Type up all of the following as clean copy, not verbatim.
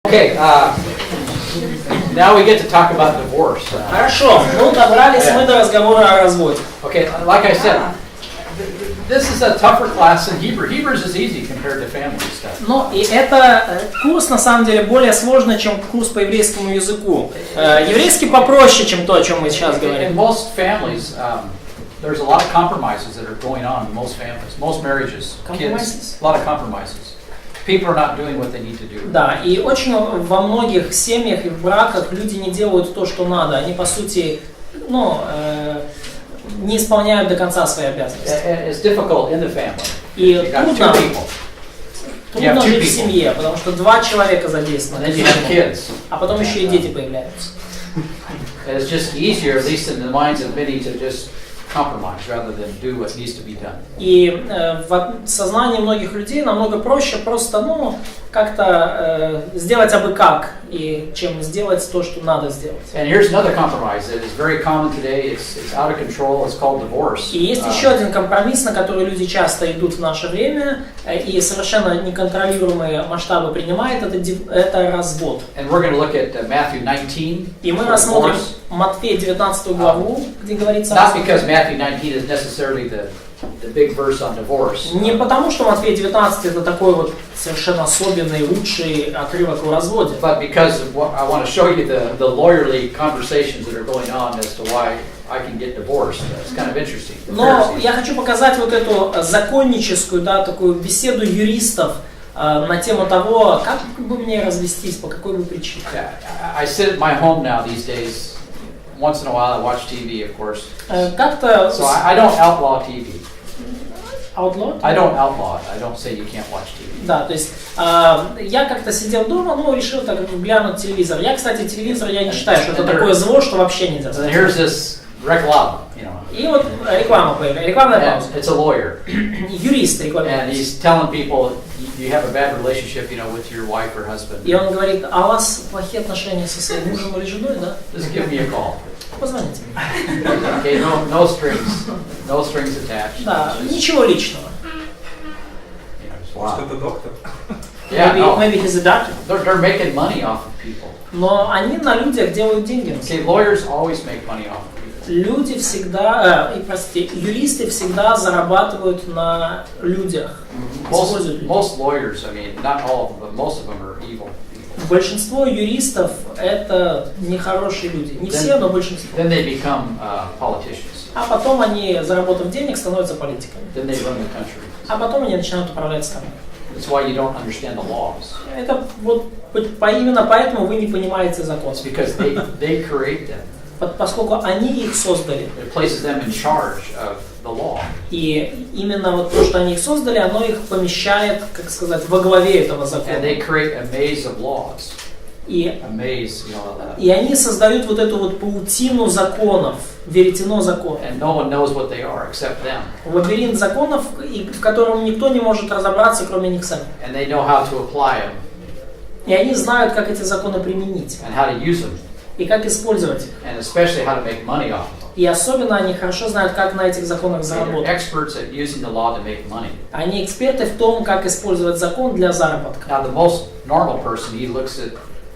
Okay, now we get to talk about divorce. Хорошо, ну добрались мы до разговора о разводе. Okay, like I said, this is a tougher class than Hebrew. Hebrews is easy compared to family stuff. Но и это курс на самом деле более сложный, чем курс по еврейскому языку. Еврейский попроще, чем то, о чем мы сейчас In говорим. most families, there's a lot of compromises that are going on in most families, most marriages, Compromises? kids, a lot of compromises. People are not doing what they need to do. Да, и очень во многих семьях и в браках люди не делают то, что надо. Они, по сути, не исполняют до конца свои обязанности. It's difficult in the family. И You got трудно, two people. трудно жить в people. семье, потому что два человека задействованы. And then you have kids. А потом еще и дети появляются. And it's just easier, at least in the minds of many, to just compromise rather than do what needs to be done. И в сознании многих людей намного проще просто, как-то сделать абы как, и чем сделать то, что надо сделать. And here's another compromise that is very common today. It's out of control. It's called divorce. И есть еще один компромисс, на который люди часто идут в наше время, и совершенно неконтролируемые масштабы принимает, это развод. And we're going to look at Matthew 19. И мы рассмотрим Матфея 19 главу, где говорится Not because Matthew 19 is necessarily the big verse on divorce. не потому, что Матфея 19 это такой вот совершенно особенный, лучший отрывок о разводе. But because of what I want to show you the lawyerly conversations that are going on as to why I can get divorced. It's kind of interesting. Но я хочу показать вот эту законническую, такую беседу юристов на тему того, как бы мне развестись, по какой бы причине. I sit at my home now these days. Once in a while I watch TV, of course. Как-то... So I don't outlaw TV. Outlawed? I don't outlaw it. I don't say you can't watch TV. Да, то есть я как-то сидел дома, решил так глянуть телевизор. Я, кстати, телевизор я не считаю, что это такое зло, что вообще нельзя смотреть. Here's this реклама, И вот реклама появилась, рекламная пауза. It's a lawyer. Юрист рекламирует. And he's telling people you have a bad relationship, with your wife or husband. И он говорит, а у вас плохие отношения со своим мужем или женой, да? Just give me a call. Позвоните мне. Okay, no strings attached. Да, ничего личного. Wow. Это доктор. Yeah, Maybe he's a doctor. They're making money off of people. Но они на людях делают деньги. Okay, lawyers always make money off of people. Люди всегда, юристы всегда зарабатывают на людях. Most lawyers, not all of them, but most of them are evil. Большинство юристов это нехорошие люди. Не все, но большинство. Then they become politicians. А потом они, заработав денег, становятся политиками. Then they run the country. А потом они начинают управлять страной. That's why you don't understand the laws. Это именно поэтому вы не понимаете закон. It's because they create them. Поскольку они их создали. It places them in charge of the law. И именно вот то, что они их создали, оно их помещает, как сказать, во главе этого закона. And they create a maze of laws. И они создают вот эту вот паутину законов, веретено законов. And no one knows what they are except them. Лабиринт законов, в котором никто не может разобраться, кроме них самих. And they know how to apply them. И они знают, как эти законы применить. And how to use them. И как использовать их. And especially how to make money off of them. И особенно они хорошо знают, как на этих законах заработать. Experts at using the law to make money. Они эксперты в том, как использовать закон для заработка. Now the most normal person, he looks at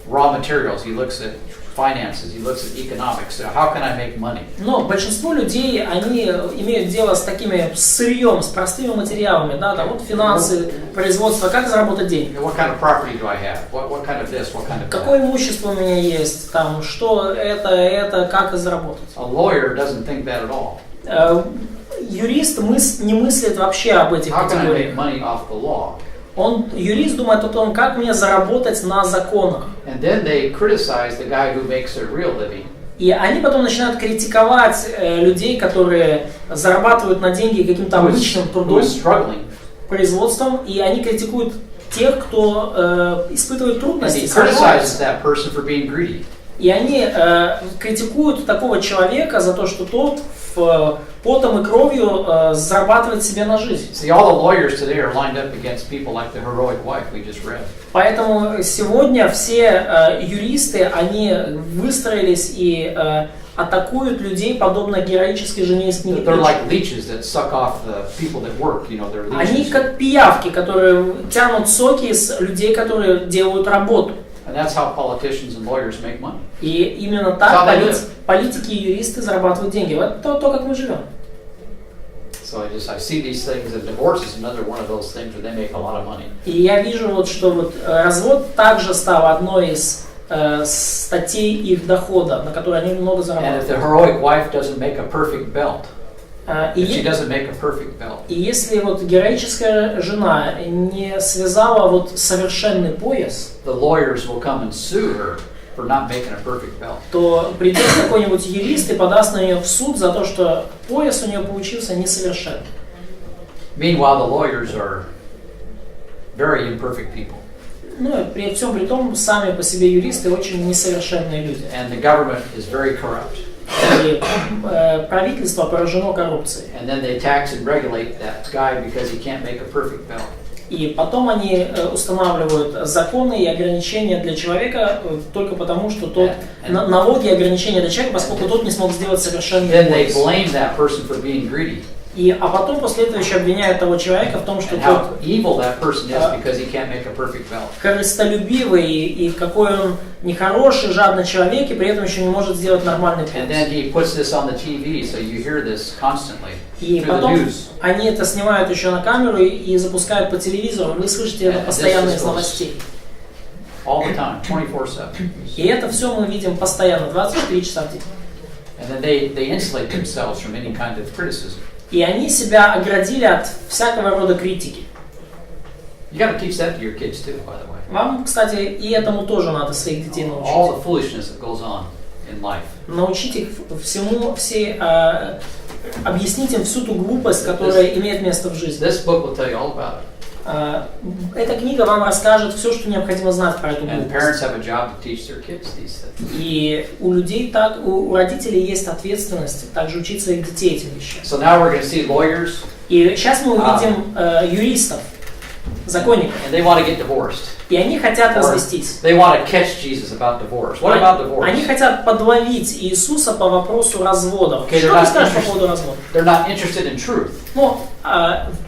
raw materials, he looks at finances, he looks at economics. So how can I make money? Но большинство людей, они имеют дело с такими сырьем, с простыми материалами, вот финансы, производство, как заработать деньги. What kind of property do I have? What kind of this? What kind of that? Какое имущество у меня есть? Что это, как заработать? A lawyer doesn't think that at all. Юрист не мыслит вообще об этих категориях. How can I make money off the law? Юрист думает о том, как мне заработать на законах. And then they criticize the guy who makes a real living. И они потом начинают критиковать людей, которые зарабатывают на деньги каким-то обычным трудом, производством, и они критикуют тех, кто испытывает трудности. И они критикуют такого человека за то, что тот потом и кровью зарабатывает себе на жизнь. Поэтому сегодня все юристы, они выстроились и атакуют людей, подобно героической жене из книги Притч. Они как пиявки, которые тянут соки из людей, которые делают работу. And that's how politicians and lawyers make money. И именно так политики и юристы зарабатывают деньги. Вот то, как мы живем. So I see these things, and divorce is another one of those things where they make a lot of money. И я вижу, вот, что вот, развод также стал одной из статей их дохода, на которой они много зарабатывают. And if the heroic wife doesn't make a perfect belt, if she doesn't make a perfect belt, и если вот героическая жена не связала вот совершенный пояс, the lawyers will come and sue her for not making a perfect belt. То придет какой-нибудь юрист и подаст на нее в суд за то, что пояс у нее получился несовершенный. Meanwhile, the lawyers are very imperfect people. Ну, при всем при том, сами по себе юристы очень несовершенные люди. And the government is very corrupt. И правительство поражено коррупцией. And then they tax and regulate that guy because he can't make a perfect belt. И потом они устанавливают законы и ограничения для человека только потому, что тот налоги и ограничения для человека, поскольку тот не смог сделать совершенный пояс. А потом после этого еще обвиняют того человека в том, что тот корыстолюбивый и какой он нехороший, жадный человек, и при этом еще не может сделать нормальный пояс. И потом они это снимают еще на камеру и запускают по телевизору. Вы слышите это постоянно из новостей. All the time, 24/7. И это все мы видим постоянно, 24 часа в день. And then they insulate themselves from any kind of criticism. И они себя оградили от всякого рода критики. You got to teach that to your kids too, by the way. Вам, кстати, и этому тоже надо своих детей научить. All the foolishness that goes on in life. Научить их всему, объяснить им всю ту глупость, которая имеет место в жизни. This book will tell you all about it. Эта книга вам расскажет все, что необходимо знать про эту глупость. И у людей у родителей есть ответственность также учить своих детей этим вещам. So now we're going to see lawyers. И сейчас мы увидим юристов, законников. And they want to get divorced. И они хотят развестись. They want to catch Jesus about divorce. What about divorce? Они хотят подловить Иисуса по вопросу развода. Что ты скажешь по поводу развода? They're not interested in truth. Но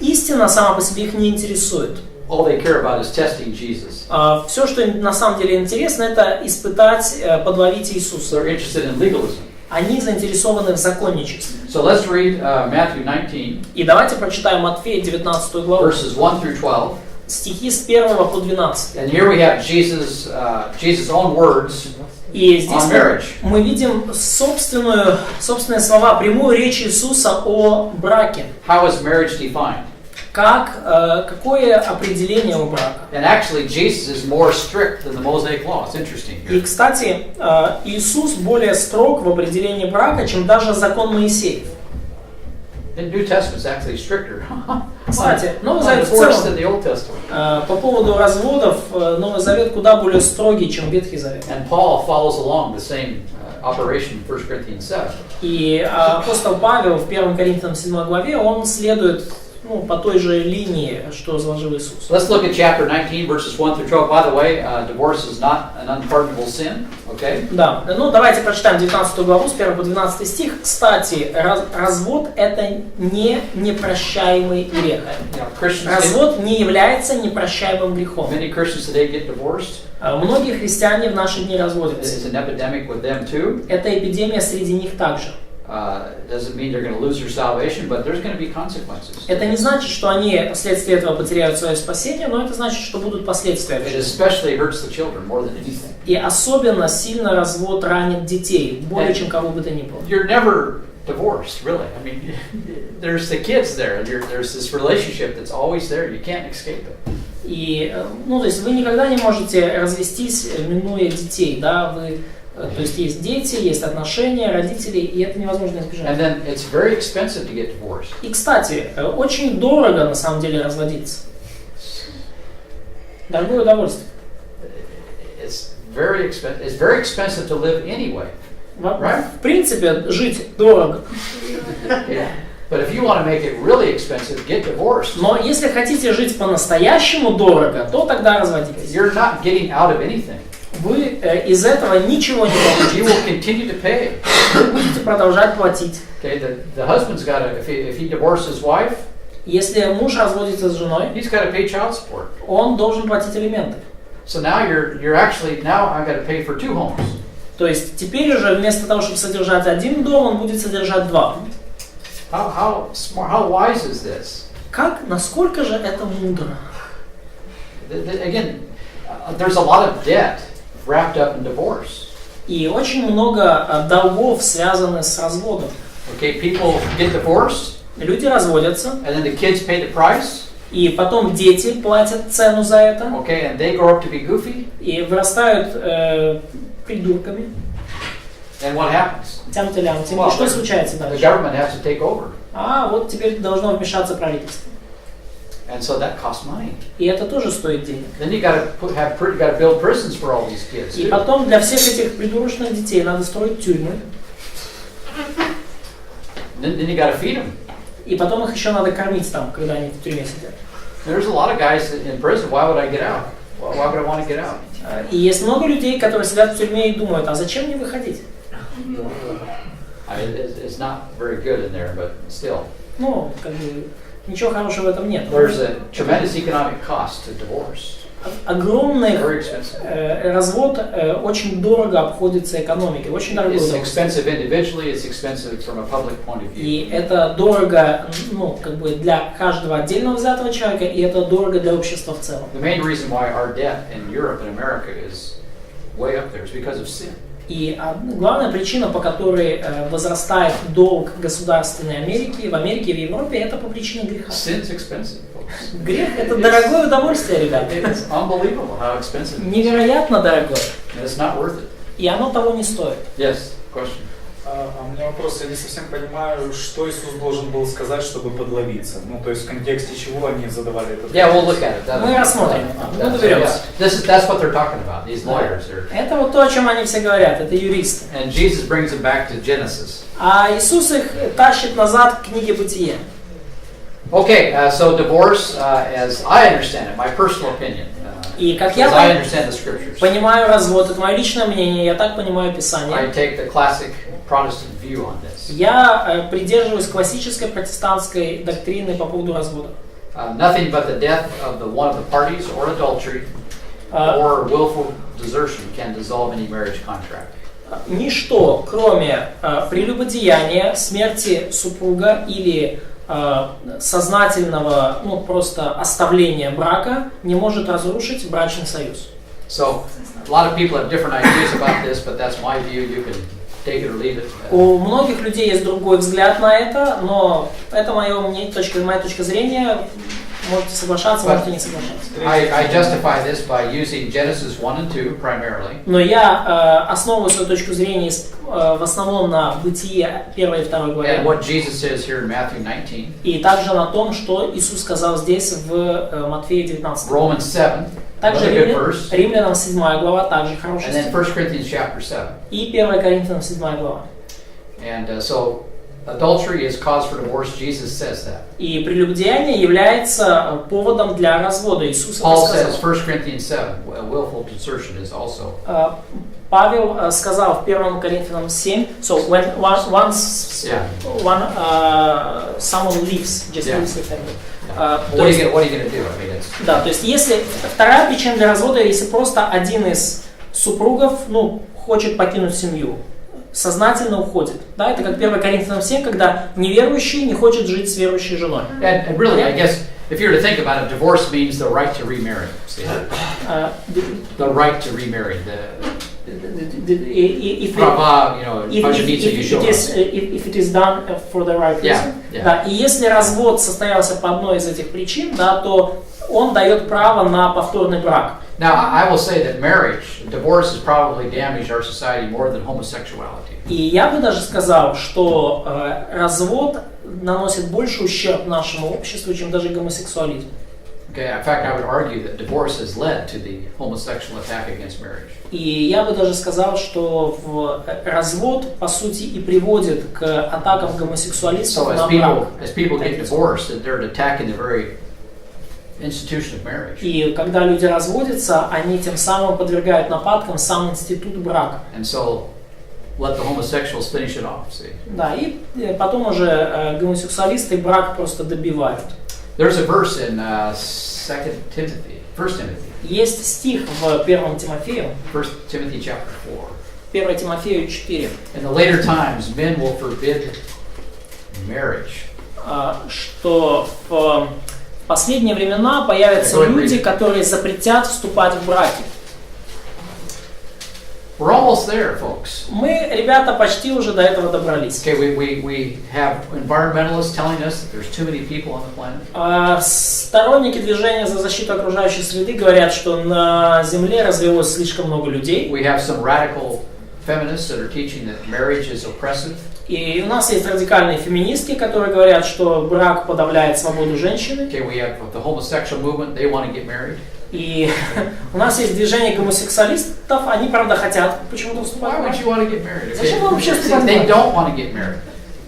истина сама по себе их не интересует. All they care about is testing Jesus. Все, что им на самом деле интересно, это испытать, подловить Иисуса. They're interested in legalism. Они заинтересованы в законничестве. So let's read Matthew 19. И давайте прочитаем Матфея 19 главу. Verses 1 through 12. Стихи с 1 по 12. And here we have Jesus' own words И здесь on marriage. мы видим собственные слова, прямую речь Иисуса о браке. How is marriage defined? Какое определение у брака? And actually, Jesus is more strict than the Mosaic law. It's interesting. И, кстати, Иисус более строг в определении брака, чем даже закон Моисеев. The New Testament is actually stricter. Кстати, Новый Завет в целом, по поводу разводов, Новый Завет куда более строгий, чем Ветхий Завет. And Paul follows along the same operation in 1 Corinthians 7. И апостол Павел в 1 Коринфянам 7 главе, он следует по той же линии, что заложил Иисус. Let's look at chapter 19, verses 1 through 12. By the way, divorce is not an unpardonable sin, okay? Да, давайте прочитаем 19 главу с 1 по 12 стих. Кстати, развод это не непрощаемый грех. Развод не является непрощаемым грехом. Many Christians today get divorced. Многие христиане в наши дни разводятся. It's an epidemic with them too. Это эпидемия среди них также. Doesn't mean they're going to lose their salvation, but there's going to be consequences. Это не значит, что они вследствие этого потеряют свое спасение, но это значит, что будут последствия. It especially hurts the children more than anything. И особенно сильно развод ранит детей, более чем кого бы то ни было. You're never divorced, really. I mean, there's the kids there. There's this relationship that's always there. You can't escape it. И, то есть вы никогда не можете развестись, минуя детей, да, то есть есть дети, есть отношения, родители, и это невозможно избежать. And then it's very expensive to get divorced. И, кстати, очень дорого на самом деле разводиться. Дорогое удовольствие. It's very expensive to live anyway. Right? В принципе, жить дорого. Yeah. But if you want to make it really expensive, get divorced. Но если хотите жить по-настоящему дорого, то тогда разводитесь. You're not getting out of anything. Вы из этого ничего не получите. You will continue to pay. Вы будете продолжать платить. Okay, the husband's got to, if he divorces his wife, если муж разводится с женой, he's got to pay child support. Он должен платить алименты. So now you're actually now I've got to pay for 2 homes. То есть теперь уже вместо того, чтобы содержать один дом, он будет содержать 2. How smart? How wise is this? Как, насколько же это мудро? Again, there's a lot of debt wrapped up in divorce. И очень много долгов связаны с разводом. Okay, people get divorced, Люди разводятся, and then the kids pay the price. и потом дети платят цену за это, Okay, and they grow up to be goofy. и вырастают придурками, And what happens? тям-телям-тям. Well, И что the- случается The дальше? government has to take over, А вот теперь должно вмешаться правительство. and so that costs money. И это тоже стоит денег. Then you got to build prisons for all these kids. И Too. потом для всех этих придурочных детей надо строить тюрьмы. Then you got to feed them. И потом их еще надо кормить там, когда они в тюрьме сидят. There's a lot of guys in prison. Why would I get out? Why would I want to get out? И есть много людей, которые сидят в тюрьме и думают, а зачем мне выходить? It's not very good in there, but still. Ну, как бы, ничего хорошего в этом нет. There's a tremendous economic cost to divorce. Огромный Very expensive. развод очень дорого обходится экономике, очень дорого. It's expensive individually. It's expensive from a public point of view. И это дорого, ну, как бы для каждого отдельно взятого человека, и это дорого для общества в целом. The main reason why our debt in Europe and America is way up there is because of sin. И главная причина, по которой возрастает долг государственной Америки, в Америке и в Европе, это по причине греха. Sin's expensive, folks. Грех – это дорогое удовольствие, ребята. It's unbelievable how expensive it is. Невероятно дорогое. And it's not worth it. И оно того не стоит. Yes, question. А у меня вопрос, я не совсем понимаю, что Иисус должен был сказать, чтобы подловиться. Ну, то есть в контексте чего они задавали этот Yeah, we'll look at it. Мы рассмотрим. Мы доберемся. That's what they're talking about. These lawyers. Это вот то, о чем они все говорят, это юристы. And Jesus brings them back to Genesis. А Иисус их тащит назад к книге Бытия. Okay, so divorce, as I understand it, my personal opinion, И как as я I understand the scriptures, понимаю развод, это мое личное мнение, я так понимаю I Писание. take the classic Protestant view on this. Я придерживаюсь классической протестантской доктрины по поводу развода. Nothing but the death of one of the parties or adultery or willful desertion can dissolve any marriage contract. Ничто, кроме прелюбодеяния, смерти супруга или сознательного, ну, просто оставления брака, не может разрушить брачный союз. So, a lot of people have different ideas about this, but that's my view. You can take it or leave it. У многих людей есть другой взгляд на это, но это моя точка зрения. Можете соглашаться, можете не соглашаться. I justify this by using Genesis 1 and 2 primarily. Но я основываю свою точку зрения в основном на Бытие 1 и 2 And главе. what Jesus says here in Matthew 19. И также на том, что Иисус сказал здесь в Матфея 19. Romans 7. Также Another good verse. Римлянам 7 глава, также хороший And then стих. 1 Corinthians chapter 7. И 1 Коринфянам 7 глава. And so adultery is cause for divorce. Jesus says that. И прелюбодеяние является поводом для развода. Иисус это Paul says, сказал. 1 Corinthians 7, willful desertion is also. Павел сказал в 1 Коринфянам 7, so when once Yeah. someone leaves, just Yeah. leaves the family. What То are есть, you going to do? I mean, it's, да, то есть если вторая причина для развода, если просто один из супругов, ну, хочет покинуть семью, сознательно уходит. Да, это как 1 Коринфянам 7, когда неверующий не хочет жить с верующей женой. and really, I guess, if you were to think about it, divorce means the right to remarry. See? The right to remarry. If Права, пожениться еще раз. if it is done for the right reason. Yeah. Да, и если развод состоялся по одной из этих причин, да, то он дает право на повторный брак. Now, I will say that divorce has probably damaged our society more than homosexuality. И я бы даже сказал, что развод наносит больше ущерб нашему обществу, чем даже гомосексуализм. Okay, in fact, I would argue that divorce has led to the homosexual attack against marriage. И я бы даже сказал, что развод, по сути, и приводит к атакам So гомосексуалистов на брак. as people get divorced, they're attacking the very institution of marriage. И когда люди разводятся, они тем самым подвергают нападкам сам институт брака. And so, let the homosexuals finish it off. See, Да, и потом уже гомосексуалисты брак просто добивают. there's a verse in 1 Timothy, Есть стих в 1 Тимофею, 1 Timothy chapter 4. 1 Тимофею 4, In the later times, men will forbid marriage. что в последние времена появятся люди, которые запретят вступать в браки. We're almost there, folks. Мы, ребята, почти уже до этого добрались. Okay, we have environmentalists telling us that there's too many people on the planet. Сторонники движения за защиту окружающей среды говорят, что на Земле развелось слишком много людей. We have some radical feminists that are teaching that marriage is oppressive. И у нас есть радикальные феминистки, которые говорят, что брак подавляет свободу женщины. Okay, we have the homosexual movement, they want to get married. И у нас есть движение гомосексуалистов, они, правда, хотят почему-то вступать в Why брак. would you want to get married? Зачем вы вообще вступать в They брак? don't want to get married.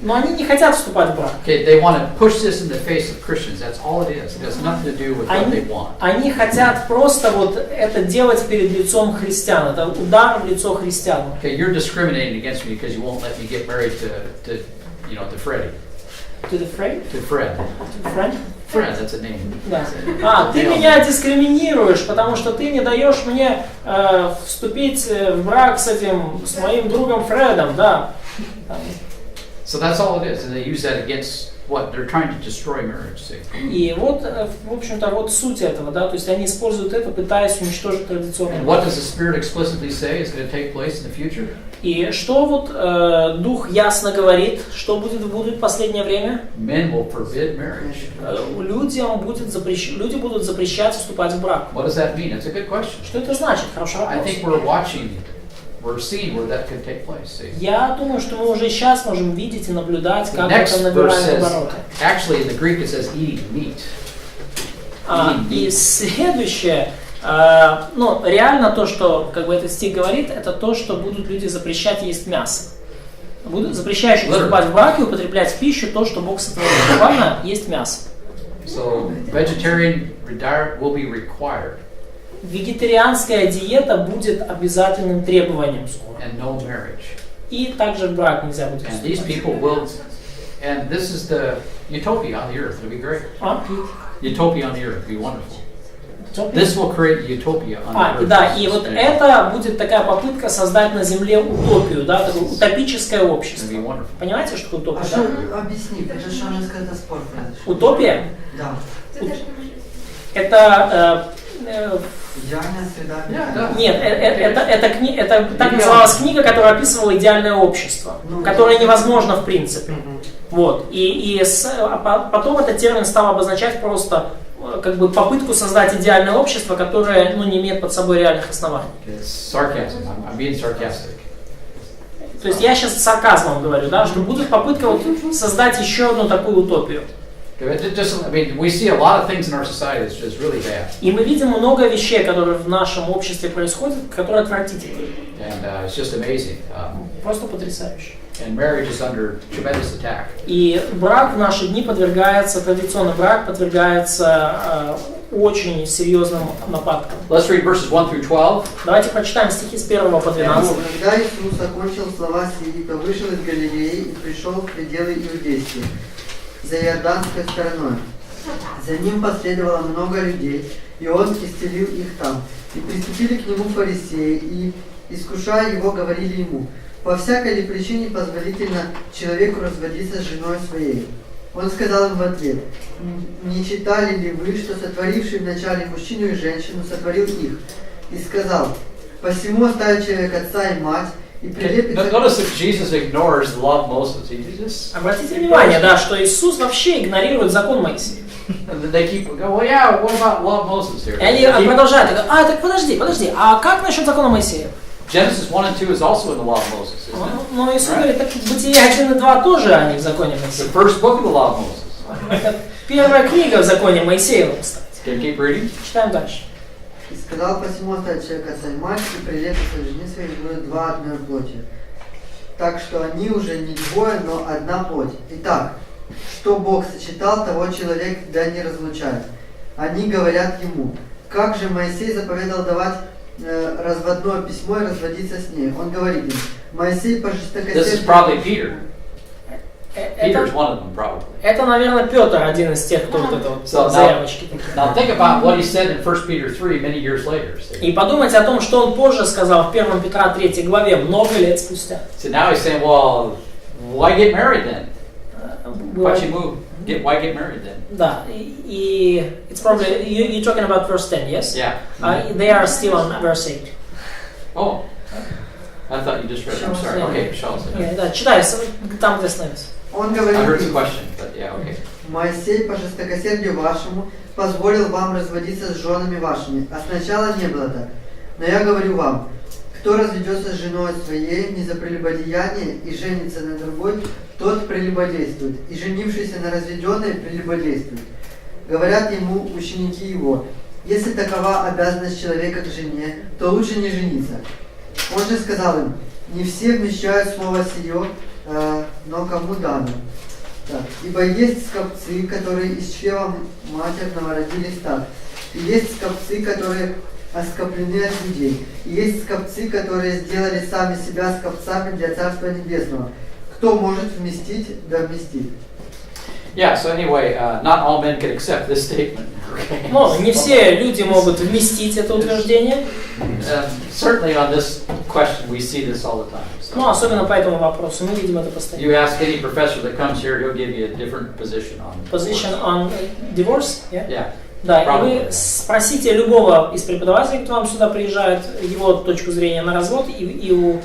Но они не хотят вступать в брак. Okay, they want to push this in the face of Christians. That's all it is. It has nothing to do with what they want. Они хотят просто вот это делать перед лицом христиан. Это удар в лицо христиан. Okay, you're discriminating against me because you won't let me get married to Freddie. To the Fred? To Fred. To Fred? Fred, that's a name. Да. Ты меня дискриминируешь, потому что ты не даешь мне вступить в брак с моим другом Фредом, да. So that's all it is, and they use that against what they're trying to destroy marriage. See? И вот, в общем-то, вот суть этого, да, то есть они используют это, пытаясь уничтожить традиционный And брак. what does the Spirit explicitly say is going to take place in the future? И что вот Дух ясно говорит, что будет в последнее время? Men will forbid marriage. Люди будут запрещать вступать в брак. What does that mean? It's a good question. Что это значит? Хороший I вопрос. think we're seeing where that could take place. See? Я думаю, что мы уже сейчас можем видеть и наблюдать, The как next это verse набирает says, обороты. actually in the Greek it says eating meat. И следующее, реально то, что как бы этот стих говорит, это то, что будут люди запрещать есть мясо. Будут запрещающие вступать в брак и употреблять в пищу то, что Бог сотворил. Буквально есть мясо. So vegetarian diet will be required. Вегетарианская диета будет обязательным требованием скоро. And no marriage. И также в брак нельзя будет And these вступать. people will, and this is the utopia on the earth. It'll be great. Utopia on the earth. It'll be wonderful. This will create utopia on the earth. Да, и вот это будет такая попытка создать на Земле утопию, да, такое утопическое общество. It'll be wonderful. Понимаете, что такое А утопия? что, объясни, это что она сказала, спор произошел? Утопия? Да. Это Идеальная среда. Да. нет, это так называлась книга, которая описывала идеальное общество, которое невозможно в принципе. Вот. Потом этот термин стал обозначать просто как бы попытку создать идеальное общество, которое не имеет под собой реальных оснований. It's sarcasm. I'm being sarcastic. То есть я сейчас с сарказмом говорю, да, что будет попытка вот создать еще одну такую утопию. We see a lot of things in our society that's just really bad. И мы видим много вещей, которые в нашем обществе происходят, которые отвратительны. And it's just amazing. Просто потрясающе. And marriage is under tremendous attack. И брак в наши дни подвергается, традиционный брак подвергается очень серьезным нападкам. Let's read verses 1 through 12. Давайте прочитаем стихи с 1 по 12. Когда Иисус окончил слова сии, то вышел из Галилеи и пришел в пределы Иудейские, за Иорданской стороной. За ним последовало много людей, и он исцелил их там. И приступили к нему фарисеи, и, искушая его, говорили ему: по всякой ли причине позволительно человеку разводиться с женой своей? Он сказал им в ответ: не читали ли вы, что сотворивший вначале мужчину и женщину сотворил их? И сказал: посему оставит человек отца и мать, и прилепится... Notice that Jesus ignores the law of Moses. He just... Обратите внимание, да, что Иисус вообще игнорирует закон Моисея. And they keep going, well, yeah, what about law of Moses here? И они продолжают, говорят: так подожди, а как насчет закона Моисея? Genesis 1 and 2 is also in the law of Moses, isn't it? Но Иисус говорит, так Бытие 1 и 2 тоже они в законе The Моисея. first book of the law of Moses. Это первая книга в законе Моисеевом, кстати. Can you keep reading? Читаем дальше. И сказал: посему оставит человек отца и мать, и прилепится к жене своей, будут два одной плоти. Так что они уже не двое, но одна плоть. Итак, что Бог сочетал, того человек да не разлучает. Они говорят ему: как же Моисей заповедал давать разводное письмо и разводиться с ней? Он говорит им: Моисей по This is жестокосердию... probably Peter. Peter's one of them, probably. Это, наверное, Петр, один из тех, кто вот это вот заявочки такие. Now think about what he said in 1 Peter 3 many years later. И подумайте о том, что он позже сказал в 1 Петра 3 главе, много лет спустя. So now he's saying, well, why get married then? Why get married then? Да, и it's probably, you're talking about verse 10, yes? Yeah. They are still on verse 8. Oh, I thought you just read it. I'm sorry. Okay, Charles. Да, читай, там, где остановился. Он I говорит, heard the question, but yeah, okay. Моисей по жестокосердию вашему позволил вам разводиться с женами вашими, а сначала не было так. Но я говорю вам, кто разведется с женой своей не за прелюбодеяние и женится на другой, тот прелюбодействует, и женившийся на разведенной прелюбодействует. Говорят ему ученики его, если такова обязанность человека к жене, то лучше не жениться. Он же сказал им, не все вмещают слово сие, но кому дано. Так. Ибо есть скопцы, которые из чрева матерного родились так, и есть скопцы, которые оскоплены от людей, и есть скопцы, которые сделали сами себя скопцами для Царства Небесного. Кто может вместить, да вместит. Yeah, so anyway, not all men can accept this statement. Okay? Но не все люди могут вместить это утверждение. Certainly on this question we see this all the time. So Ну, особенно по этому вопросу, мы видим это постоянно. you ask any professor that comes here, he'll give you a different position on Position on divorce? Yeah? Yeah. Да, и Probably. вы спросите любого из преподавателей, кто вам сюда приезжает, его точку зрения на развод, и у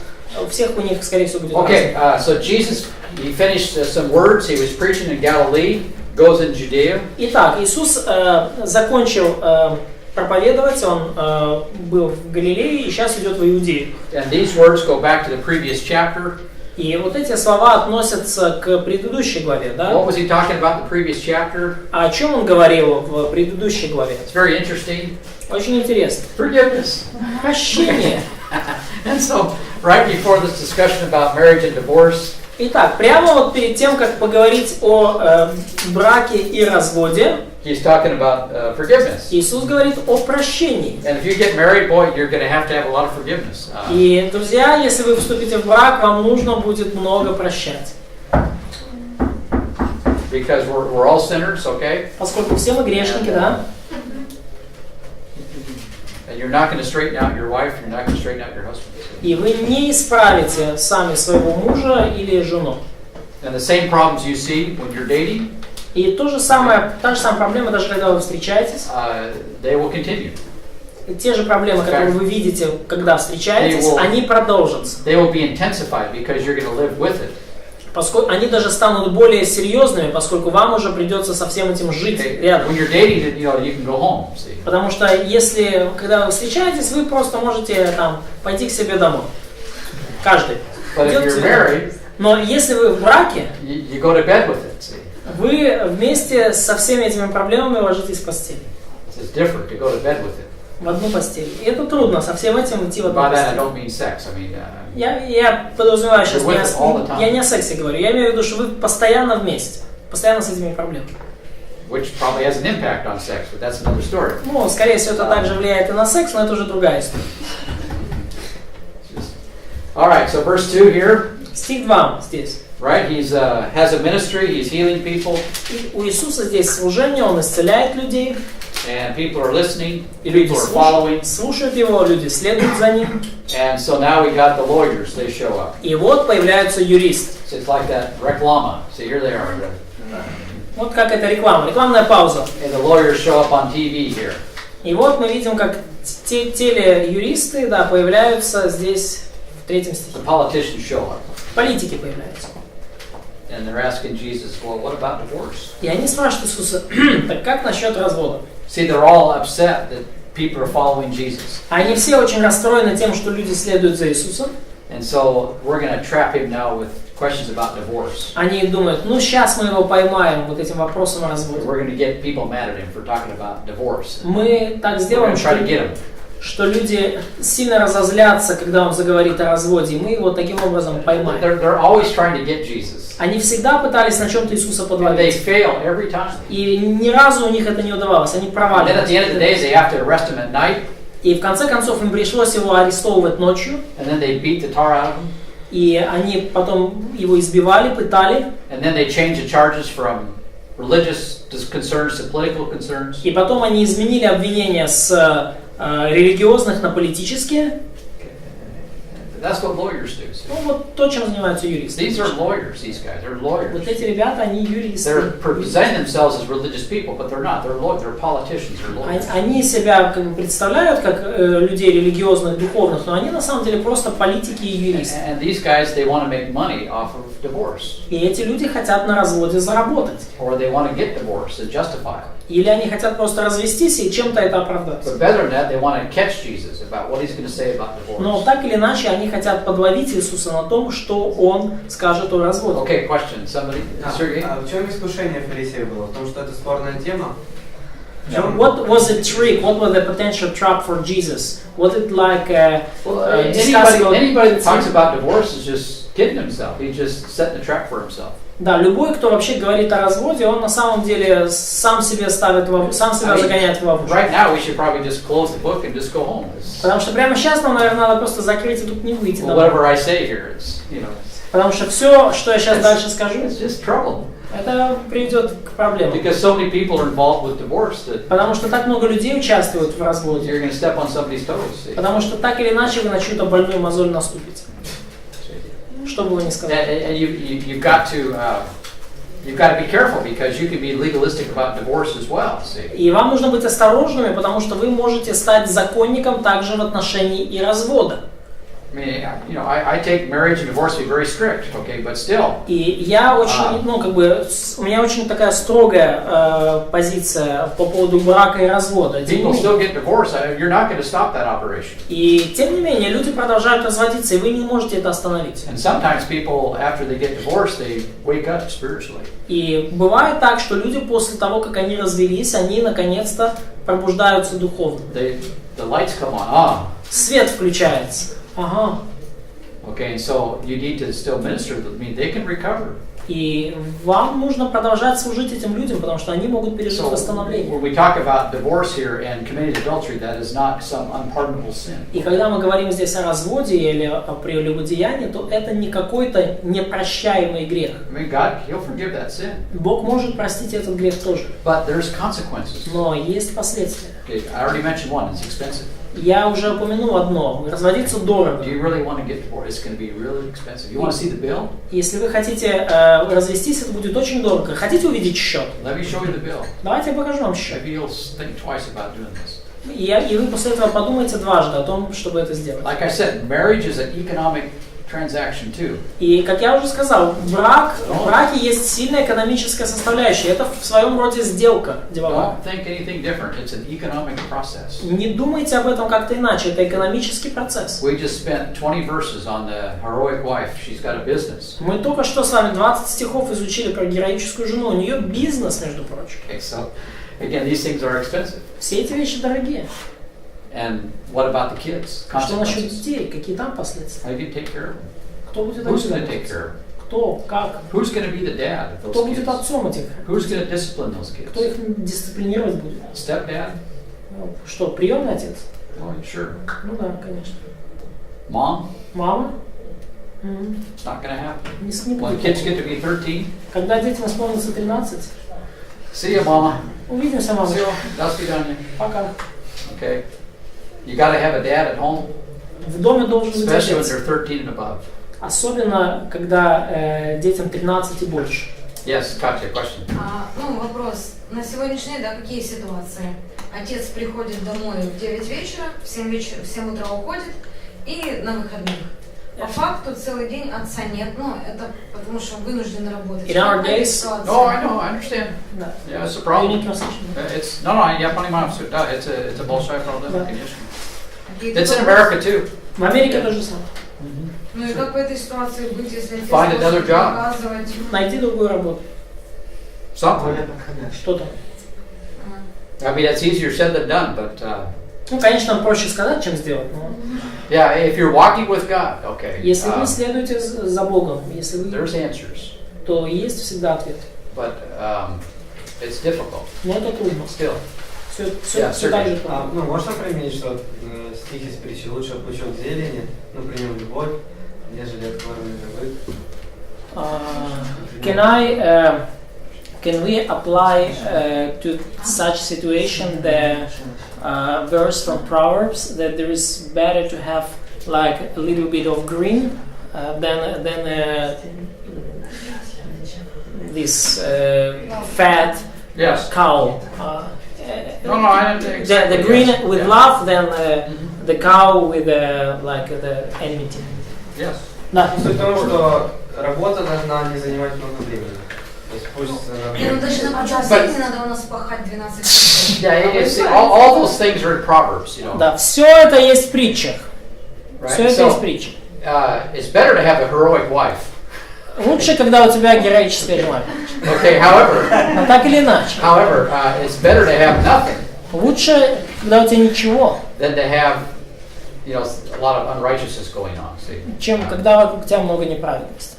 всех у них, скорее всего, будет Okay, so Jesus, he finished some words. He was preaching in Galilee, goes in Judea. Итак, Иисус закончил проповедовать, он был в Галилее и сейчас идет в Иудею. And these words go back to the previous chapter. И вот эти слова относятся к предыдущей главе, да? What was he talking about in the previous chapter? А о чем он говорил в предыдущей главе? It's very interesting. Очень интересно. Forgiveness. Прощение. And so, right before this discussion about marriage and divorce, Итак, прямо вот перед тем, как поговорить о браке и разводе, he's talking about forgiveness. Иисус говорит о прощении. And if you get married, boy, you're going to have a lot of forgiveness. И, друзья, если вы вступите в брак, вам нужно будет много прощать. Because we're all sinners, okay? Поскольку все мы грешники, да? And you're not going to straighten out your wife, you're not going to straighten out your husband. И вы не исправите сами своего мужа или жену. And the same problems you see when you're dating, И та же самая проблема, даже когда вы встречаетесь. they will continue. И те же проблемы, которые вы видите, когда встречаетесь, они продолжатся. They will be intensified because you're going to live with it. Поскольку они даже станут более серьезными, поскольку вам уже придется со всем этим жить рядом. When you're dating, you can go home. See? Потому что если, когда вы встречаетесь, вы просто можете там пойти к себе домой. Каждый. But if you're married, но если вы в браке, you go to bed with it. See? вы вместе со всеми этими проблемами ложитесь в постель. It's different to go to bed with it. В одну постель. И это трудно со всем этим идти в одну By that I постель. don't mean sex. I mean. Я подразумеваю сейчас, You're я не о сексе говорю, я имею в виду, что вы постоянно вместе, постоянно с этими проблемами. Which probably has an impact on sex, but that's another story. Ну, скорее всего, это также влияет и на секс, но это уже другая история. All right, so verse 2 here. Стих 2 здесь. Right, he has a ministry, he's healing people. И у Иисуса здесь служение, Он исцеляет людей. And people are listening, И люди people are following. слушают Его, люди следуют за Ним. And so now we got the lawyers, they show up. И вот появляются юристы. So it's like that reklama. See, here they are. Вот как это реклама, рекламная пауза. And the lawyers show up on TV here. И вот мы видим, как телеюристы, да, появляются здесь в 3 стихе. The politicians show up. Политики появляются. And they're asking Jesus, well, what about divorce? И они спрашивают Иисуса, так как насчет развода? See, they're all upset that people are following Jesus. Они все очень расстроены тем, что люди следуют за Иисусом. And so we're going to trap him now with questions about divorce. Они думают, ну сейчас мы его поймаем вот этим вопросом о разводе. We're going to get people mad at him for talking about divorce. Мы так We're сделаем, going to try to get him. что люди сильно разозлятся, когда он заговорит о разводе, и мы его таким образом поймаем. They're always trying to get Jesus. Они всегда пытались на чем-то Иисуса And they подловить. fail every time. И ни разу у них это не удавалось, они And then at the end of the day, проваливались. they have to arrest him at night. И в конце концов им пришлось его арестовывать ночью, And then they beat the tar out of him. и они потом его избивали, пытали, And then they change the charges from religious concerns to political concerns. И потом они изменили обвинения с религиозных на политические. That's what lawyers do. See? Ну вот то, чем занимаются юристы. These are lawyers, these guys. They're lawyers. Вот эти ребята, они юристы. They're presenting themselves as religious people, but they're not. They're politicians. They're lawyers. Они себя как бы представляют как людей религиозных, духовных, но они на самом деле просто политики и юристы. And these guys, they want to make money off of divorce. И эти люди хотят на разводе заработать. Or they want to get divorced and justify it. Или они хотят просто развестись и чем-то это оправдать. But better than that, they want to catch Jesus about what he's going to say about divorce. Но так или иначе они хотят подловить Иисуса на том, что Он скажет о разводе. Okay, question. Somebody? Sergey? В чем искушение фарисеев было? В том, что это спорная тема? What was the trick? What was the potential trap for Jesus? Was it like anybody that talks about divorce is just kidding himself. He's just setting a trap for himself. Да, любой, кто вообще говорит о разводе, он на самом деле сам себя ставит, сам себя загоняет в ловушку. Right now, we should probably just close the book and just go home. Потому что прямо сейчас нам, наверное, надо просто закрыть и тут не выйти. Whatever I say here, it's, you know. Потому что все, что я сейчас дальше скажу, it's just trouble. Это приведет к проблемам. Because so many people are involved with divorce that Потому что так много людей участвуют в разводе. you're going to step on somebody's toes. See? Потому что так или иначе вы на чью-то больную мозоль наступите. Что бы вы ни сказали. And you've got to be careful because you can be legalistic about divorce as well. See? И вам нужно быть осторожными, потому что вы можете стать законником также в отношении и развода. I mean, you know, I take marriage and divorce to be very strict, okay, but still. И я очень, у меня очень такая строгая позиция по поводу брака и развода. People still get divorced. You're not going to stop that operation. И тем не менее люди продолжают разводиться, и вы не можете это остановить. And sometimes people, after they get divorced, they wake up spiritually. И бывает так, что люди после того, как они развелись, они наконец-то пробуждаются духовно. The lights come on. Свет включается. Ага. Okay, and so you need to still minister. I mean, they can recover. И вам нужно продолжать служить этим людям, потому что они могут пережить восстановление. When we talk about divorce here and committing adultery, that is not some unpardonable sin. И когда мы говорим здесь о разводе или о прелюбодеянии, то это не какой-то непрощаемый грех. I mean, God, He'll forgive that sin. Бог может простить этот грех тоже. But there's consequences. Но есть последствия. Okay, I already mentioned one. It's expensive. Я уже упомянул одно. Разводиться дорого. Do you really want to get divorced? It's going to be really expensive. You want to see the bill? Если вы хотите развестись, это будет очень дорого. Хотите увидеть счет? Let me show you the bill. Давайте я покажу вам счет. Maybe you'll think twice about doing this. И вы после этого подумайте дважды о том, чтобы это сделать. Like I said, marriage is an economic transaction too. И, как я уже сказал, в браке есть сильная экономическая составляющая. Это в своем роде сделка деловая. Don't think anything different. It's an economic process. Не думайте об этом как-то иначе. Это экономический процесс. We just spent 20 verses on the heroic wife. She's got a business. Мы только что с вами 20 стихов изучили про героическую жену. У нее бизнес, между прочим. Okay, so again, these things are expensive. Все эти вещи дорогие. And what about the kids? Что насчет Consequences. детей? Какие там последствия? How do you take care of them? Кто будет Who's этим going to take заботиться? care of them? Кто? Как? Who's going to be the dad of Кто those будет kids? отцом этих? Who's going to discipline those kids? Кто их дисциплинировать будет? Stepdad? Ну, что, приемный отец? Oh, sure. Ну да, конечно. Mom? Мама? It's not going to happen. Не When будет. kids get to be 13, Когда детям исполнится 13, see you, mama. увидимся, мама. See you. До свидания. Пока. Okay. You got to have a dad at home, В доме должен быть especially when отец. they're 13 and above. Особенно, когда детям 13 и больше. Yes, Katya, question. Вопрос. На сегодняшний день, какие ситуации? Отец приходит домой в 9 вечера, в 7 утра уходит и на выходных. По факту целый день отца нет, это потому что он вынужден работать. In our days, No, I know, I understand. Да. Yeah, it's a problem. Unique translation. It's я понимаю все. Да, it's a большая проблема, Да. конечно. Какие-то It's in вопросы? America too. В Америке то же самое. И как в этой ситуации быть, если отец Find another может job. показывать? Найти другую работу. Something. Что там? I mean, that's easier said than done, but Конечно, проще сказать, чем сделать. Но yeah, if you're walking with God, okay, если вы следуете за Богом, если вы, there's answers, то есть всегда ответ. but it's difficult Но это трудно. still. Все так же трудно. Можно применить, что стих из притчи лучше пучок зелени, например, любовь, нежели откормленный рыбы. Can I can we apply to such situation the verse from Proverbs that there is better to have like a little bit of green than this fat cow? I didn't exactly. The green with love, then the cow with like the enmity. Yes. Да. Суть в том, что работа должна не занимать много времени. То есть пусть... даже на процессе надо у нас пахать 12 часов. Yeah, all those things are in Proverbs, you know. Да, все это есть в притчах. Right? Все это есть в притчах. It's better to have a heroic wife. Лучше, когда у тебя героическая жена. Okay, however. Но так или иначе. However, it's better to have nothing. Лучше, когда у тебя ничего. Than to have, you know, a lot of unrighteousness going on. See? Чем когда вокруг тебя много неправедности.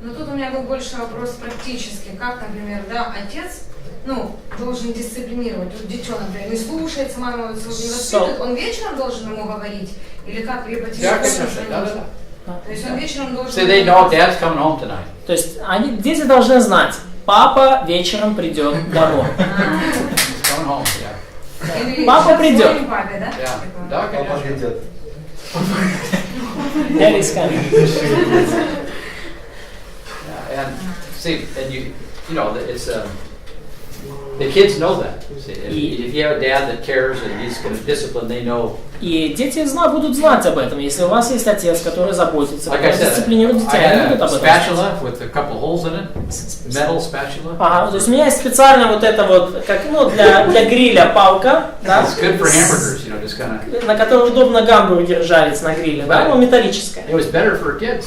Но тут у меня был больше вопрос практически. Как, например, да, отец, должен дисциплинировать. Вот дитё, например, не слушается, мама его не воспитывает, он вечером должен ему говорить? Или как либо телефон? То есть он вечером должен... So they know Dad's coming home tonight. То есть дети должны знать, папа вечером придет домой. He's coming home, yeah. Или Папа придет. Папе, да? Yeah. Да, Папа конечно. придет. Daddy's coming. And see, and you know, it's the kids know that. See, if you have a dad that cares and he's going to discipline, they know. И дети будут знать об этом. Если у вас есть отец, который заботится, Like I который said, дисциплинирует детей, I они had будут a об этом. spatula with a couple holes in it, metal spatula. Ага, то есть у меня есть специально вот это вот, как для гриля палка, да, It's good for hamburgers, you know, just kind of. на которой удобно гамбургер жарить на гриле, да, металлическая. It was better for kids.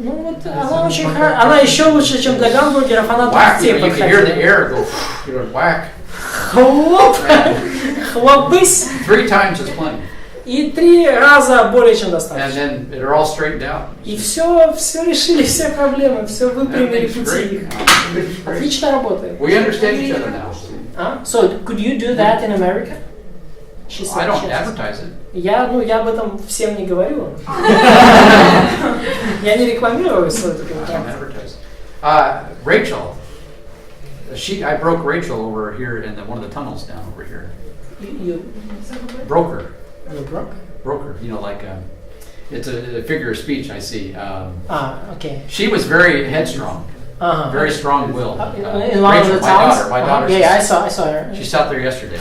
Ну вот она очень хорошая, она еще лучше, чем для гамбургеров, она Whack, детей you can hear the подходит. air go, you know, whack. Хлоп, хлопысь. 3 times is plenty. И 3 раза более чем And достаточно. then they're all straightened out. И все решили, все проблемы, все выпрямили Everything's пути их. great. Отлично работает. We understand each other now. So, could you do that in America? She said I don't yes. advertise it. Я об этом всем не говорю. Я не рекламирую свою I don't компанию. advertise. Rachel, I broke Rachel over here in one of the tunnels down over here. You Broke her. broke? Broke her. You know, like it's a figure of speech. I see. Okay. She was very headstrong, very strong-willed. In one of the towns? My daughter. Yeah, I saw her. She sat there yesterday.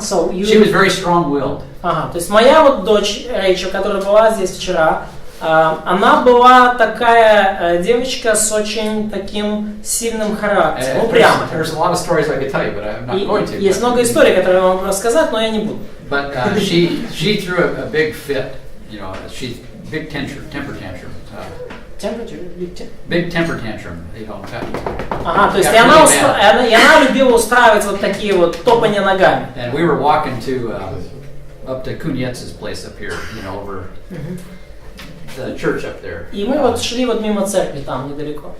So you... She was very strong-willed. То есть моя вот дочь Рэйчел, которая была здесь вчера, она была такая девочка с очень таким сильным характером, упрямой. There's a lot of stories I could tell you, but I'm not going to. Есть много историй, которые я могу рассказать, но я не буду. But she threw a big fit, you know, big temper tantrum. Big temper tantrum, you know. То есть она любила устраивать вот такие вот топания ногами. And we were walking up to Kunietz's place up here, you know, over the church up there. И мы вот шли вот мимо церкви там недалеко.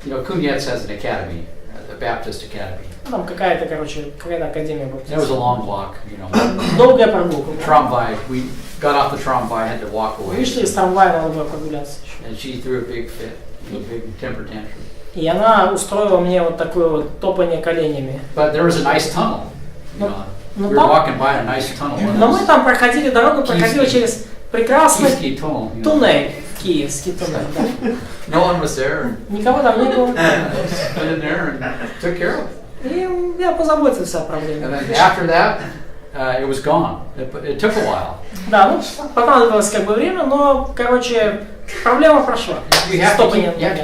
You know, Kunietz has an academy, a Baptist academy. Там какая-то академия It was a баптистов. long walk, you know. Долгая прогулка. Tramway, we got off the tramway, had to walk away. Вышли из трамвая, надо было прогуляться еще. And she threw a big fit, a big temper tantrum. И она устроила мне вот такое вот топание коленями. But there was a nice tunnel, you know. We were walking by a nice tunnel. Но мы там проходили дорогу, проходили через прекрасный Киевский tunnel. туннель. Киевский туннель, да. No one was there. Никого там не было. Went in there and took care of it. И я позаботился о проблеме. And then after that, it was gone. It took a while. Да, понадобилось время, но, проблема прошла. You have to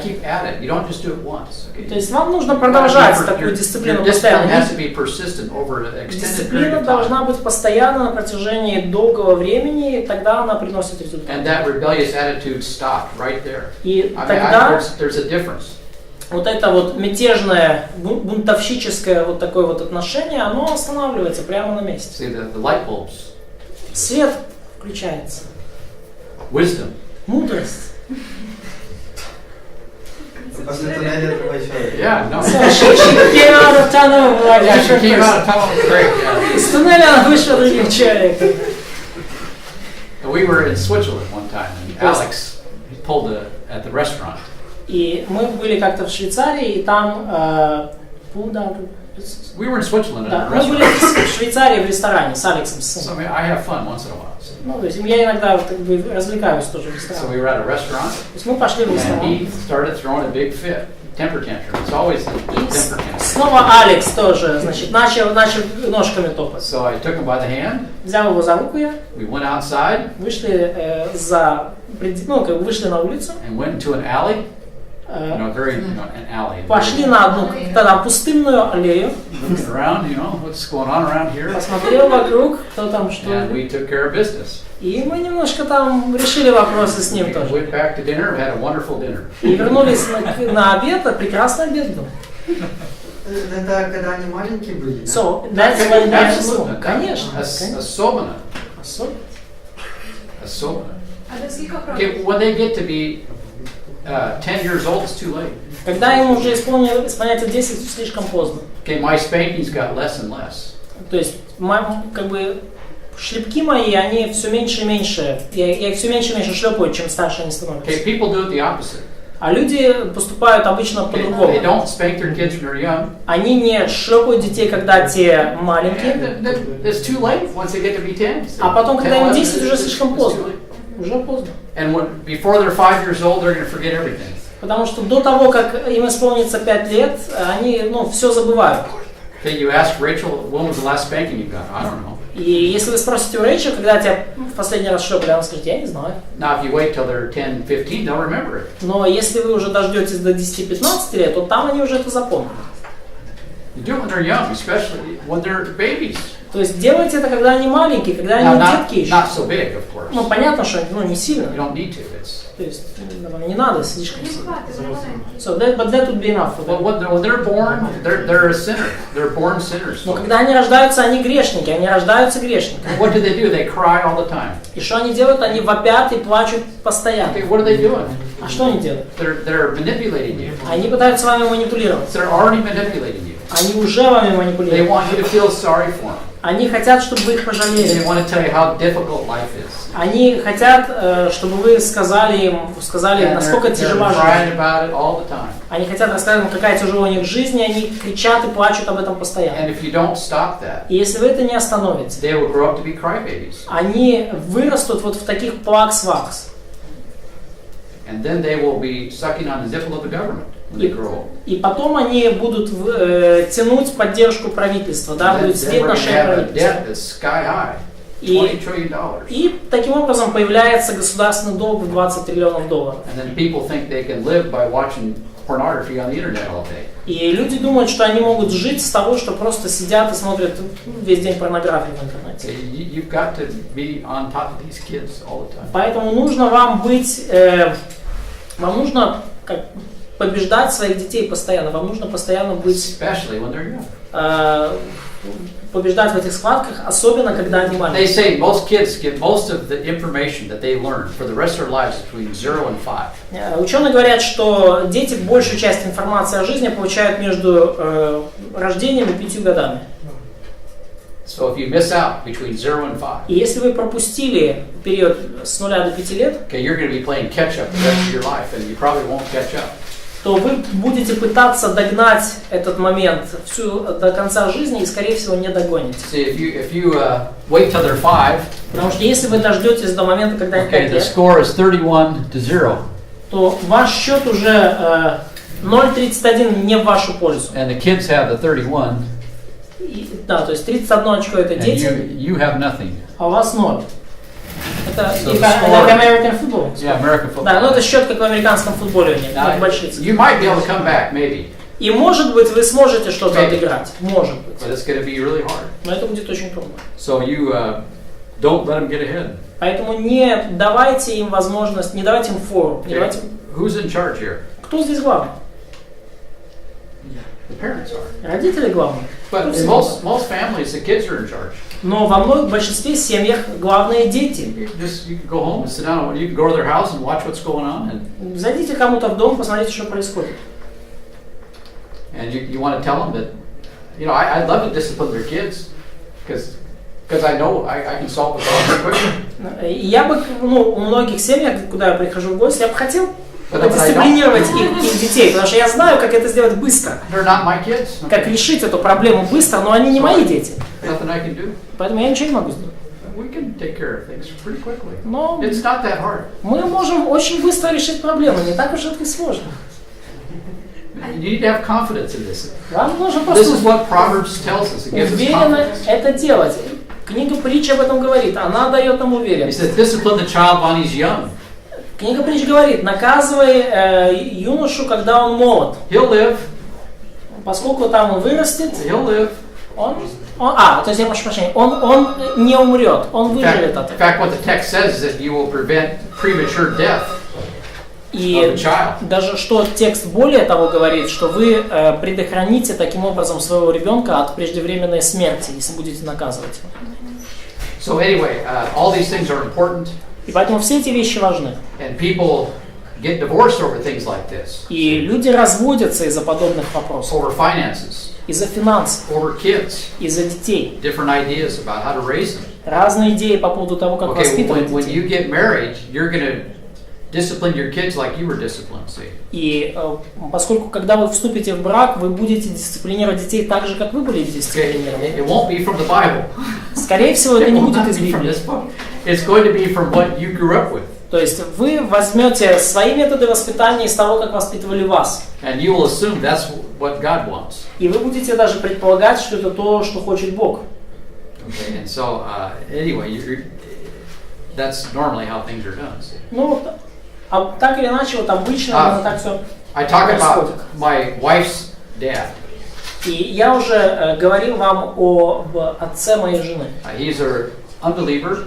keep at it. You don't just do it once. Okay? То есть вам нужно продолжать такую дисциплину постоянно. Has to be persistent over an extended period Дисциплина of time. должна быть постоянно на протяжении долгого времени, и тогда она приносит результат. And that rebellious attitude stopped right there. И I mean, тогда there's a difference. вот это вот мятежное, бунтовщическое вот такое вот отношение, оно останавливается прямо на месте. See, the light bulbs. Свет включается. Wisdom. Мудрость. После туннеля другой человек. Yeah, no. So she came out of tunnel like Yeah, she different came out of person. tunnel. Great. Yeah. Из туннеля она вышла другим человеком. And we were in Switzerland one time, and Alex pulled at the restaurant. И мы были как-то в Швейцарии, и там... We were in Switzerland Да, at a мы были restaurant. в Швейцарии в ресторане с Алексом. So I have fun once in a while. Ну, то есть я иногда как бы развлекаюсь тоже в So ресторане. we were at a restaurant, То есть мы пошли в and ресторан. he started throwing a big fit, temper tantrum. It's always a И temper tantrum. снова Алекс тоже, значит, начал ножками топать. So I took him by the hand. Взял его за руку я, We went outside вышли вышли на улицу, and went into an alley. An alley. пошли на одну тогда пустынную аллею, Looking around, what's going on around here. посмотрел вокруг, кто там что. And we took care of business. И мы немножко там решили вопросы с ним We тоже. went back to dinner. We had a wonderful dinner. И вернулись на обед, прекрасный обед был. Это когда они маленькие были, да? So, that's when they're small. Absolutely. Конечно. Особенно. Особенно. А до сколько Okay, when they get to be 10 years old, it's too late. Когда ему уже исполняется 10, слишком поздно. Okay, my spankings got less and less. То есть, как бы, шлепки мои, они все меньше и меньше. Я их все меньше и меньше шлепаю, чем старше они становятся. Okay, people do it the opposite. А люди поступают обычно They по-другому. don't spank their kids when they're young. Они не шлепают детей, когда те маленькие. And it's too late once they get to be 10. А потом, когда им 10, уже 11, слишком it's поздно. too late. Уже поздно. And before they're 5 years old, they're going to forget everything. Потому что до того, как им исполнится 5 лет, они, все забывают. Okay, you ask Rachel, when was the last spanking you got? I don't know. И если вы спросите у Рэйчел, когда тебя в последний раз шлепали, она скажет, я не знаю. Now, if you wait till they're 10, 15, they'll remember it. Но если вы уже дождетесь до 10-15 лет, то там они уже это запомнят. You do it when they're young, especially when they're babies. То есть делайте это, когда они маленькие, когда они детки еще. Not so big, of course. Ну, понятно, что не сильно. You don't need to. It's То есть не надо слишком Не сильно. хватит, But that would be enough for well, them. when they're born, they're a sinner. They're born sinners. Но когда они рождаются, они грешники, они рождаются грешниками. What do? They cry all the time. И что они делают? Они вопят и плачут постоянно. Okay, what are they doing? А что они делают? They're manipulating you. Они пытаются вами манипулировать. They're already manipulating you. Они уже вами They манипулируют. want you to feel sorry for them. Они хотят, чтобы вы их They пожалели. want to tell you how difficult life is. Они хотят, чтобы вы сказали им, And насколько they're тяжела crying жизнь. about it all the time. Они хотят рассказать вам, какая тяжелая у них жизнь, и они кричат и плачут об этом постоянно. And if you don't stop that, И если вы это не остановите, they will grow up to be crybabies. они вырастут вот в таких плакс-вакс. And then they will be sucking on the nipple of the government when they grow up. И потом они будут тянуть поддержку правительства, да, будут Then сидеть we're на going to шее have a правительства. debt that's sky high, $20 trillion. И таким образом появляется государственный долг в $20 триллионов. And then people think they can live by watching pornography on the internet all day. И люди думают, что они могут жить с того, что просто сидят и смотрят весь день порнографию в интернете. You've got to be on top of these kids all the time. Поэтому нужно вам быть, вам нужно побеждать своих детей постоянно, вам нужно постоянно быть, Especially when they're young. побеждать в этих схватках, особенно когда они They маленькие. say most kids get most of the information that they learn for the rest of their lives between 0 and 5. Ученые говорят, что дети большую часть информации о жизни получают между рождением и 5 годами. So if you miss out between 0 and 5, И если вы пропустили период с 0 до 5 лет, okay, you're going to be playing catch up the rest of your life, and you probably won't catch up. то вы будете пытаться догнать этот момент до конца жизни и, скорее всего, не догоните. See, if you wait till they're 5, Потому что если вы дождетесь до момента, когда им 5 okay, the лет, score is 31-0, то ваш счет уже 0,31 не в вашу пользу. and the kids have the 31, Да, то есть 31 очко это and дети, you have nothing. а у вас 0. Это So the как score- American football. Yeah, American football. Да, но это счет как в американском футболе, нет, Now, как большие цифры. you might be able to come back, maybe, И может быть вы сможете что-то Maybe. отыграть, может быть, but it's going to be really hard. но это будет очень трудно. So you don't let them get ahead. Поэтому не давайте им возможность, не давайте им фору. Не Okay. давайте... Who's in charge here? Кто здесь главный? The parents are. Родители главные. But in most families, the kids are in charge. Но во многих большинстве семьях главные дети. You can go home and sit down. You can go to their house and watch what's going on, Зайдите кому-то в дом, посмотрите, что происходит. and you want to tell them that, I'd love to discipline their kids because I know I can solve the problem quickly. И я бы, у многих семьях, куда я прихожу в гости, я бы хотел подисциплинировать их детей, потому что я знаю, как это сделать быстро. They're not my kids. Как решить эту проблему быстро, но они не мои дети. Nothing I can do. Поэтому я ничего не могу сделать. We can take care of things pretty quickly. Но It's not that hard. мы можем очень быстро решить проблему, не так уж это и сложно. You need to have confidence in this. Вам нужно This is просто what Proverbs tells us. It gives us уверенно confidence. это делать. Книга притч об этом говорит, она дает нам He уверенность. said, discipline the child while he's young. Книга притч говорит, наказывай юношу, когда он молод, He'll live. поскольку там он вырастет, He'll live. то есть я прошу прощения, он не умрет, он In выживет от in этого. fact, what the text says is that you will prevent premature death of И a child. даже что текст более того говорит, что вы предохраните таким образом своего ребенка от преждевременной смерти, если будете наказывать его. So anyway, all these things are important, И поэтому все эти вещи важны. and people get divorced over things like this, И люди разводятся из-за подобных вопросов, over finances, из-за финансов, over kids, из-за детей. different ideas about how to raise them. Разные идеи по поводу того, как Okay, воспитывать when детей. you get married, you're going to discipline your kids like you were disciplined. See? И поскольку, когда вы вступите в брак, вы будете дисциплинировать детей так же, как вы были Okay, дисциплинированы. it won't be from the Bible. Скорее всего, это It не will будет not из be from Библии. this book. It's going to be from what you grew up with. То есть вы возьмете свои методы воспитания из того, как воспитывали вас. And you will assume that's what God wants. И вы будете даже предполагать, что это то, что хочет Бог. Okay, and so anyway, that's normally how things are done. See? Ну, так или иначе, вот обычно именно так все I talk происходит. about my wife's dad. И я уже говорил вам об отце моей жены. He's an unbeliever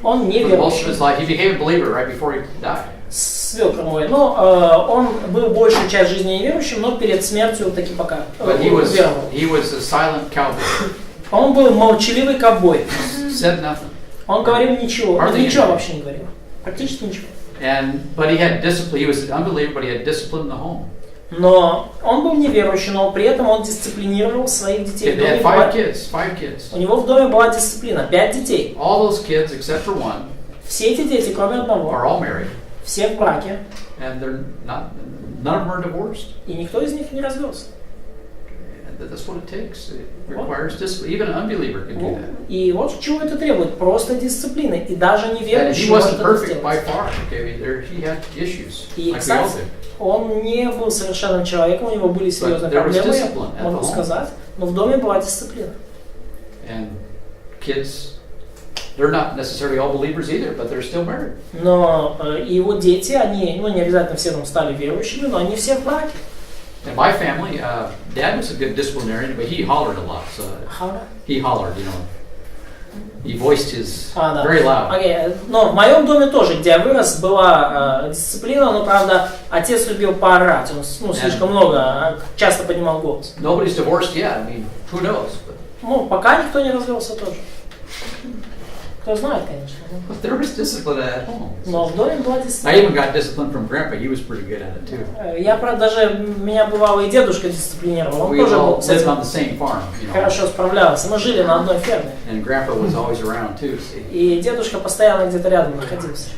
Он for the most of неверующий. his life. He became a believer right before he died. Свекр мой. Но он был большую часть жизни неверующим, но перед смертью таки пока But he веровал. was a silent cowboy. Он был молчаливый ковбой. Said nothing. Он говорил ничего. Он Hardly ничего anything. вообще не говорил. Практически ничего. But he had discipline. He was an unbeliever, but he had discipline in the home. Но он был неверующий, но при этом он дисциплинировал своих детей. В They доме had была- five kids. У него в доме была дисциплина. 5 детей. All those kids, except for one, Все эти дети, кроме одного, are all married, все в браке. and none of them are divorced. И никто из них не развелся. And that's what it takes. It requires discipline. Even an unbeliever can do that. И вот чего это требует. Просто дисциплины. И даже And he неверующий может wasn't это perfect by сделать. far. Okay, he had issues, И, like we all кстати, do. он не был совершенным человеком, у него были серьезные there was проблемы, discipline at я могу the home. сказать. Но в доме была дисциплина. And kids, they're not necessarily all believers either, but they're still married. Но его дети, они, не обязательно все там стали верующими, но они все в браке. In my family, Dad was a good disciplinarian, but he hollered a lot. So he hollered, He voiced his Да. very loud. Окей. Но в моем доме тоже, где я вырос, была дисциплина, но, правда, отец любил поорать. Он слишком много, часто поднимал голос. Nobody's divorced yet. I mean, who knows? Пока никто не развелся тоже. Кто знает, конечно. But there was discipline at home. Но в доме была I дисциплина. even got discipline from Grandpa. He was pretty good at it too. Я, правда, даже меня бывало и дедушка дисциплинировал. Он We тоже all был с lived этим on the same farm, хорошо справлялся. Мы жили на одной ферме. and Grandpa was always around too. See, И дедушка постоянно где-то рядом находился.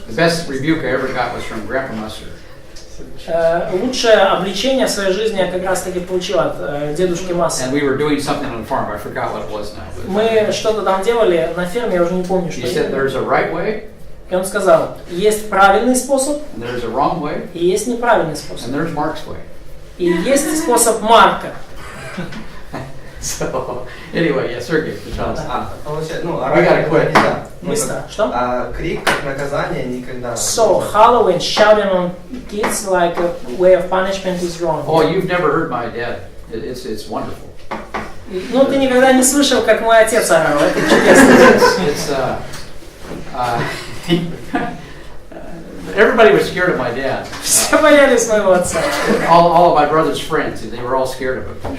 the best rebuke I ever got was from Grandpa Massер. Лучшее обличение в своей жизни я как раз таки получил от дедушки Массера. And we were doing something on the farm. I forgot what it was now. But Мы что-то там делали на ферме, я уже не помню, что he said именно. there's a right way, И он сказал, есть правильный способ and there's a wrong way, и есть неправильный способ. and there's Mark's way. И есть способ Марка. So anyway, yeah, Sergey, пожалуйста. Получается, We gotta quit. нельзя. Быстро. Что? Крик как наказание никогда. So, Halloween, shouting on kids like a way of punishment is wrong. Oh, you've never heard my dad. It's wonderful. Ну, ты никогда не слышал, как мой отец орал. Это чудесно. Everybody was scared of my dad. Все боялись моего отца. All of my brother's friends, they were all scared of him.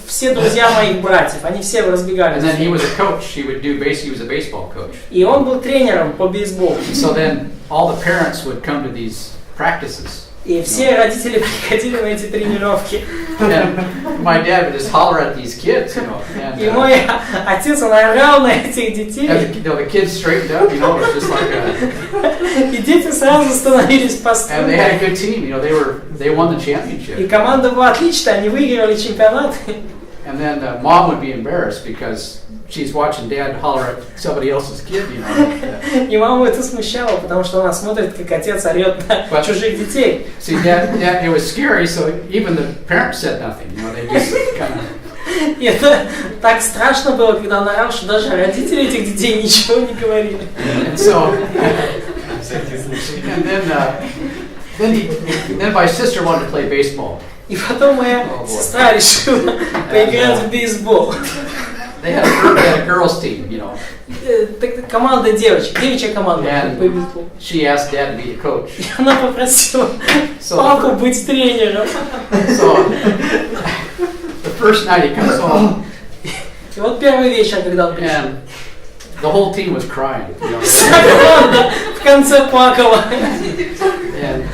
Все друзья моих братьев, они все разбегались. And then he was a coach. He was a baseball coach. И он был тренером по бейсболу. So then all the parents would come to these practices. И все родители приходили на эти тренировки. And my dad would just holler at these kids, you know. And, И мой отец, он орал на этих детей. and the kids straightened up, you know. It was just like a, И дети сразу становились по and they had a струнке. good team, you know. They won the И championship. команда была отличная, они выигрывали чемпионат. And then mom would be embarrassed because she's watching dad holler at somebody else's kid, you know. И маму это смущало, потому что она смотрит, как отец орет на чужих детей. See, dad, it was scary, so even the parents said nothing, you know. They just kind of. И это так страшно было, когда он орал, что даже родители этих детей ничего не говорили. And so, Всякие случаи. and then my sister wanted to play baseball. И потом моя сестра решила поиграть в бейсбол. They had a girls' team, you know. Команда девочек, девичья команда And по бейсболу. she asked dad to be a coach. И она попросила папу быть тренером. So the first night he comes home, И вот первый вечер, когда он пришел, and the whole team was crying, you know. вся команда в конце плакала. And